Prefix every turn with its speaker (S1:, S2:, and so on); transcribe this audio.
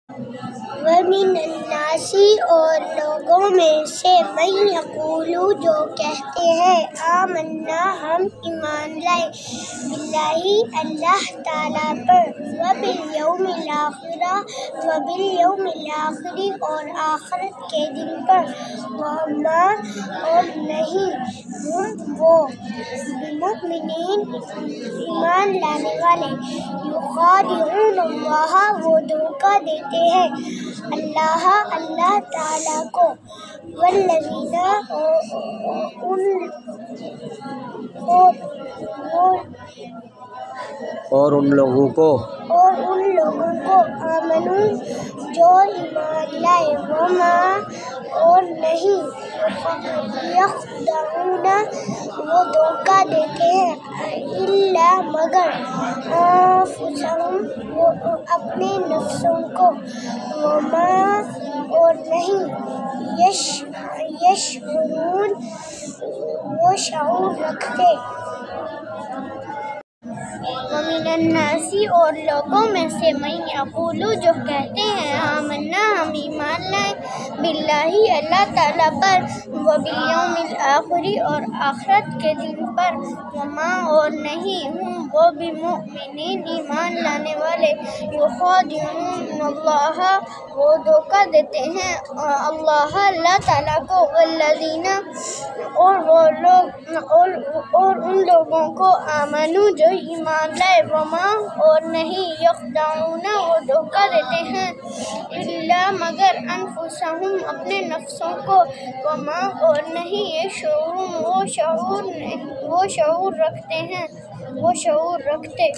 S1: وَمِنَ النَّاسِ اور لوگوں میں سے من یقول جو کہتے ہیں آمنا ہم ایمان لائے باللہ اللہ تعالیٰ پر وبالیوم الآخر اور آخرت کے دن پر وما اور نہیں ہم وہ بمؤمنین ایمان لانے والے یخادعون اللہ وہ دھوکہ دیتے ہیں اللہ تعالیٰ کو والذین
S2: اور ان لوگوں کو
S1: آمنو جو ایمان لائے وما اور نہیں یخدعون وہ دھوکہ دیتے ہیں الا مگر انفسہم وہ اپنے نفسوں کو وما اور نہیں یشعرون وہ شعور رکھتے۔ وَمِنَ النَّاسِ اور لوگوں میں سے من یقول جو کہتے ہیں آمنا ہم ایمان لائے باللہ اللہ تعالیٰ پر وبالیوم الآخر اور آخرت کے دن پر وما اور نہیں ہم وہ بمؤمنین ایمان لانے والے یخادعون اللہ وہ دھوکہ دیتے ہیں اللہ تعالیٰ کو والذین اور وہ لوگ اور ان لوگوں کو آمنو جو ایمان لائے وما اور نہیں یخدعون وہ دھوکہ دیتے ہیں الا مگر انفسہم اپنے نفسوں کو وما اور نہیں یشعرون وہ شعور رکھتے۔